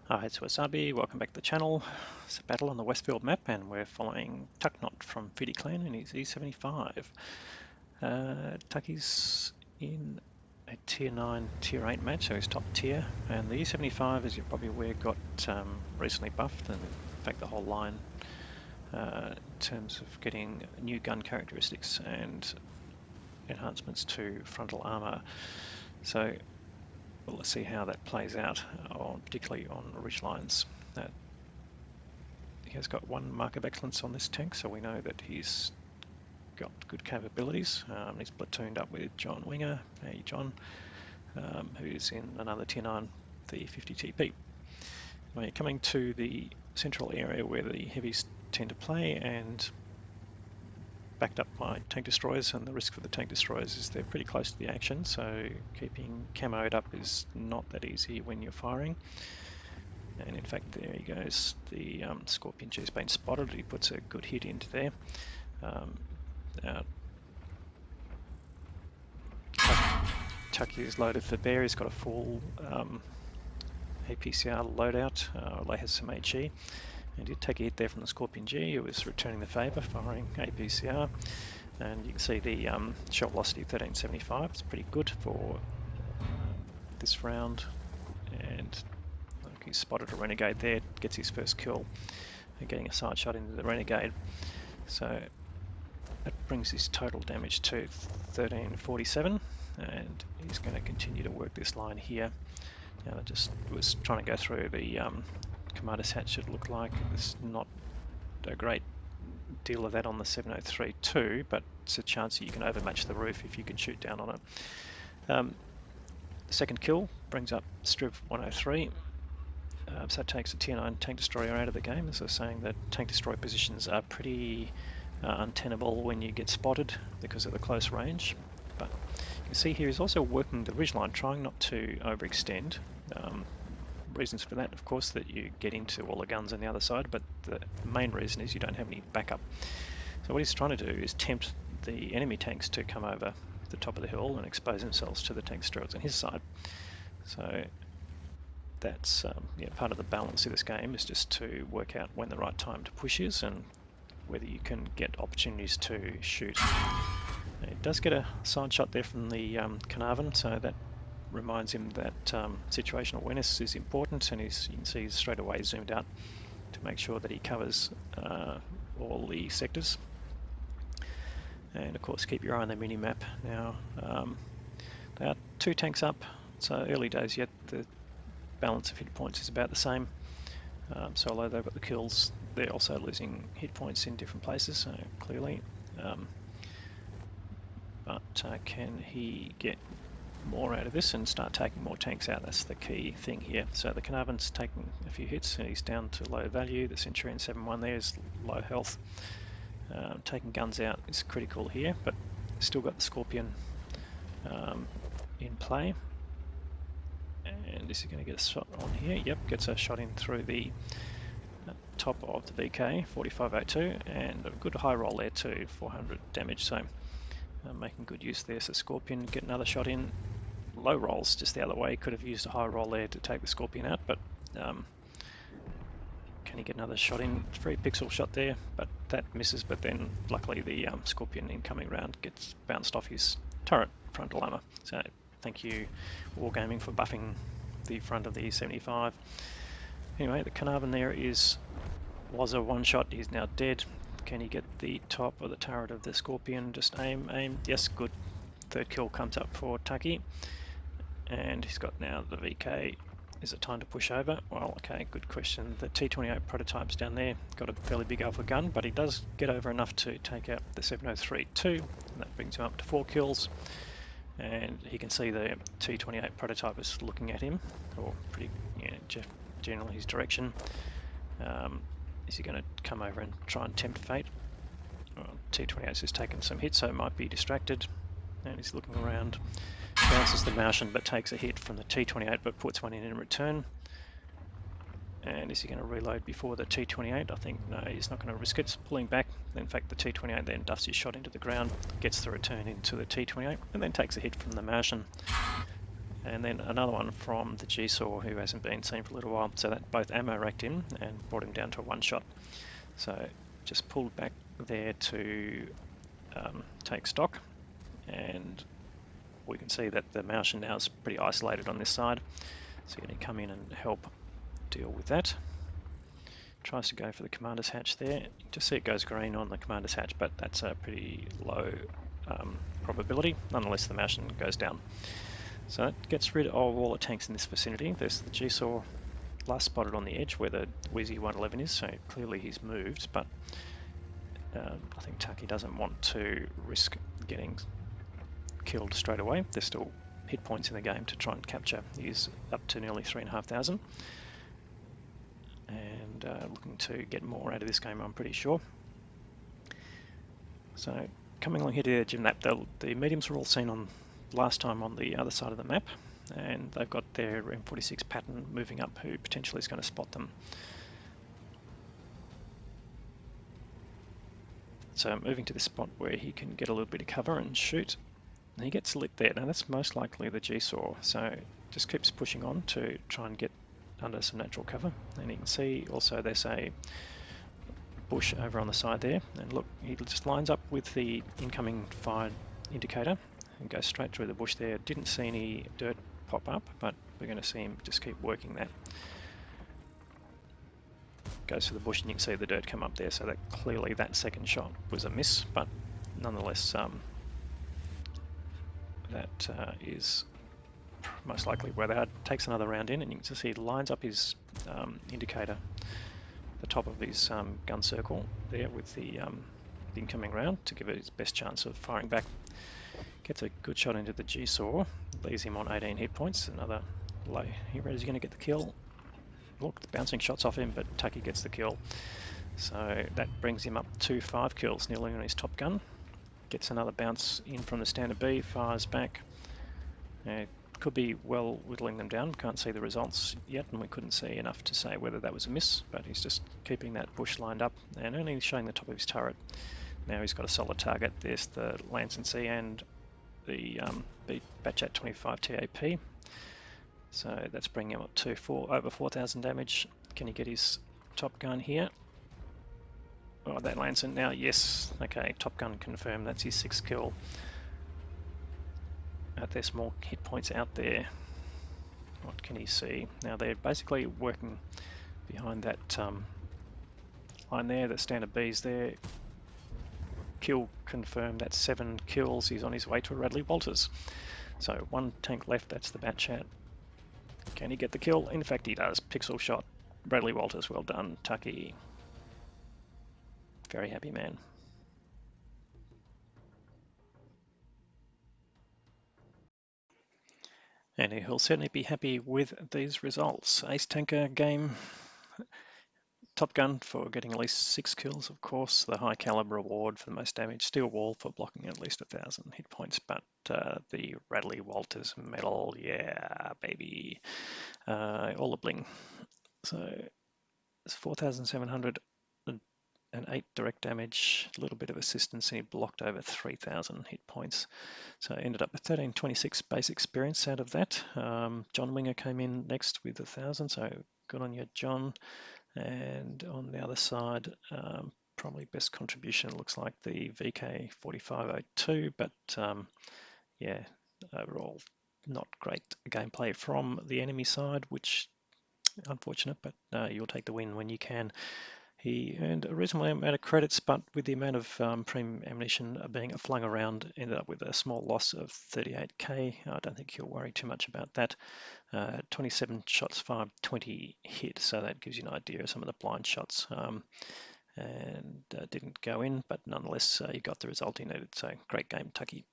Hi, it's Wasabi. Welcome back to the channel. It's a battle on the Westfield map, and we're following Tucknott from Fiddy Clan in his E75. Tucky's in a Tier 9, Tier 8 match, so he's top tier. And the E75, as you're probably aware, got recently buffed, and in fact the whole line in terms of getting new gun characteristics and enhancements to frontal armor. So well, let's see how that plays out, particularly on ridgelines. He has got one mark of excellence on this tank, so we know that he's got good capabilities. He's platooned up with John Winger, hey John, who's in another Tier 9, the 50 TP. Now you're coming to the central area where the heavies tend to play, and backed up by tank destroyers, and the risk for the tank destroyers is they're pretty close to the action, so keeping camoed up is not that easy when you're firing. And in fact, there he goes. The Scorpion G's been spotted. He puts a good hit into there. Chucky is loaded for bear. He's got a full APCR loadout. They has some HE. And did take a hit there from the Scorpion G, who was returning the favour, firing APCR. And you can see the shot velocity 1375. It's pretty good for this round. And he spotted a Renegade there, gets his first kill, and getting a side shot into the Renegade. So that brings his total damage to 1347, and he's going to continue to work this line here. Now I just was trying to go through the Commander's Hatch. It looked like there's not a great deal of that on the 703-2, but it's a chance that you can overmatch the roof if you can shoot down on it. The second kill brings up Strip 103. So that takes a Tier 9 tank destroyer out of the game. As I was saying, that tank destroyer positions are pretty untenable when you get spotted because of the close range. But you can see here he's also working the ridgeline, trying not to overextend. Reasons for that, of course, that you get into all the guns on the other side, but the main reason is you don't have any backup. So what he's trying to do is tempt the enemy tanks to come over the top of the hill and expose themselves to the tank destroyers on his side. So that's part of the balance of this game, is just to work out when the right time to push is and whether you can get opportunities to shoot. It does get a side shot there from the Carnarvon, so that reminds him that situational awareness is important, and you can see he's straight away zoomed out to make sure that he covers all the sectors. And of course keep your eye on the mini-map. Now there are two tanks up, so early days yet. The balance of hit points is about the same, so although they've got the kills, they're also losing hit points in different places, so clearly. But can he get more out of this and start taking more tanks out? That's the key thing here. So the Carnarvon's taking a few hits, and he's down to low value. The Centurion 7-1 there is low health. Taking guns out is critical here, but still got the Scorpion in play. And is he going to get a shot on here? Yep, gets a shot in through the top of the VK, 4502, and a good high roll there too, 400 damage, so making good use there. So Scorpion get another shot in. Low rolls just the other way, could have used a high roll there to take the Scorpion out, but can he get another shot in? 3 pixel shot there, but that misses, but then luckily the Scorpion incoming round gets bounced off his turret frontal armor. So thank you Wargaming for buffing the front of the E75. Anyway, the Carnarvon there was a one shot, he's now dead. Can he get the top of the turret of the Scorpion? Just aim. Yes, good. Third kill comes up for Tucky. And he's got now the VK. Is it time to push over? Well, okay, good question. The T28 prototype's down there. Got a fairly big alpha gun, but he does get over enough to take out the 703-2. And that brings him up to 4 kills. And he can see the T28 prototype is looking at him, or pretty, generally his direction. Is he going to come over and try and tempt fate? Well, T28 has taken some hits, so might be distracted, and he's looking around. Bounces the Martian, but takes a hit from the T28, but puts one in return. And is he going to reload before the T28? I think no, he's not going to risk it. It's pulling back. In fact, the T28 then dusts his shot into the ground, gets the return into the T28, and then takes a hit from the Martian. and then another one from the G-Saw who hasn't been seen for a little while. So that both ammo racked him and brought him down to a one shot. So just pulled back there to take stock, and we can see that the Martian now is pretty isolated on this side. So you're going to come in and help deal with that. Tries to go for the commander's hatch there. You just see it goes green on the commander's hatch, but that's a pretty low probability. Nonetheless, the Martian goes down. So that gets rid of all the tanks in this vicinity. There's the G-Saw last spotted on the edge where the Wheezy 111 is, so clearly he's moved, but I think Tucky doesn't want to risk getting killed straight away. There's still hit points in the game to try and capture. He's up to nearly 3,500. And looking to get more out of this game, I'm pretty sure. So coming along here to the edge of the map, the mediums were all seen on last time on the other side of the map, and they've got their M46 pattern moving up who potentially is going to spot them. So moving to this spot where he can get a little bit of cover and shoot. And he gets lit there. Now that's most likely the G-Saw, so just keeps pushing on to try and get under some natural cover. And you can see also there's a bush over on the side there, and look, he just lines up with the incoming fire indicator and goes straight through the bush there. Didn't see any dirt pop up, but we're going to see him just keep working that. Goes to the bush and you can see the dirt come up there, so that clearly that second shot was a miss, but nonetheless that is most likely where they are. Takes another round in, and you can just see he lines up his indicator, the top of his gun circle there with the incoming round to give it his best chance of firing back. Gets a good shot into the G-Saw, leaves him on 18 hit points. Another low hero. Is he going to get the kill? Look, the bouncing shots off him, but Tucky gets the kill. So that brings him up to 5 kills, nearly on his top gun. Gets another bounce in from the standard B, fires back. Could be well whittling them down. Can't see the results yet, and we couldn't see enough to say whether that was a miss, but he's just keeping that bush lined up and only showing the top of his turret. Now he's got a solid target. There's the Lance and C and the BADATTANKING 25 TAP. So that's bringing him up to over 4,000 damage. Can he get his top gun here? Oh, that lands in now. Yes. Okay, top gun confirmed. That's his 6th kill. There's more hit points out there. What can he see? Now they're basically working behind that line there. The standard B's there. Kill confirmed. That's 7 kills. He's on his way to a Radley Walters. So 1 tank left. That's the Bat-Chat. Can he get the kill? In fact, he does. Pixel shot. Radley Walters. Well done, Tucky. Very happy man. And he'll certainly be happy with these results. Ace Tanker game. Top Gun for getting at least 6 kills, of course. The high caliber award for the most damage. Steel Wall for blocking at least 1,000 hit points. But the Radley Walters medal, yeah, baby. All the bling. So it's 4,708 direct damage, a little bit of assistance, and he blocked over 3,000 hit points. So ended up with 1,326 base experience out of that. John Winger came in next with 1,000, so good on you, John. And on the other side, probably best contribution looks like the VK 4502, but yeah, overall not great gameplay from the enemy side, which unfortunate, but you'll take the win when you can. He earned a reasonable amount of credits, but with the amount of premium ammunition being flung around, ended up with a small loss of 38k. I don't think he'll worry too much about that. 27 shots fired, 20 hit, so that gives you an idea of some of the blind shots. And didn't go in, but nonetheless, you got the result you needed. So great game, Tucky.